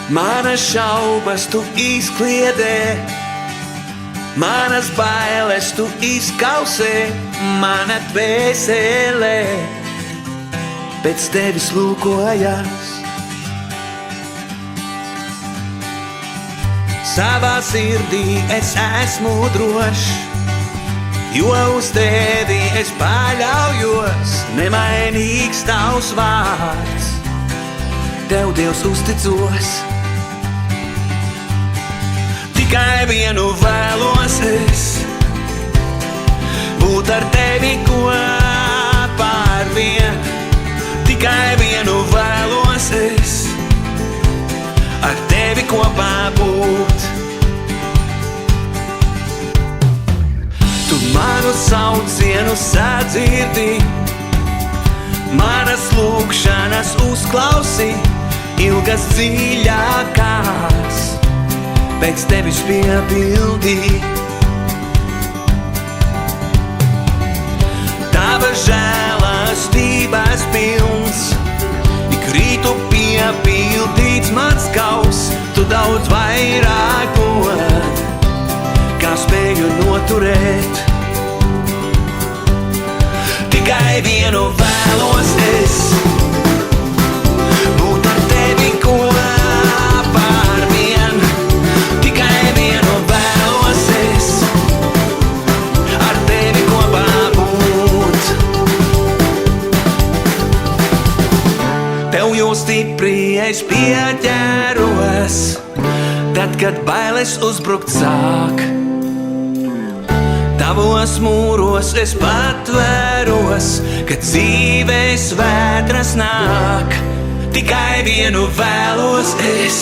Manas šaubas tu izkliedē, manas bailes tu izkausē, mana dvēselē pēc tevis lūkojas. Savā sirdī es esmu drošs, jo uz tevi es paļaujos, nemainīgs tavs vārds, tev Dievs uzticos. Tikai vienu vēlos es, būt ar tevi kopā ar vien. Tikai vienu vēlos es, ar tevi kopā būt. Tu manu saucienu sadzirdi, manas lūgšanas uzklausi, ilgas dziļākās pēc tevis piepildī. Tava žēlastības pilns, ik rītu piepildīts mans kauss, tu daudz vairāk dod, kā spēju noturēt. Tikai vienu vēlos es, būt ar tevi kopā ar vien. Tikai vienu vēlos es, ar tevi kopā būt. Tev jau stipri es pieķeros, tad, kad bailes uzbrukt sāk. Tavos mūros es patvēros, kad dzīves vētras nāk. Tikai vienu vēlos es,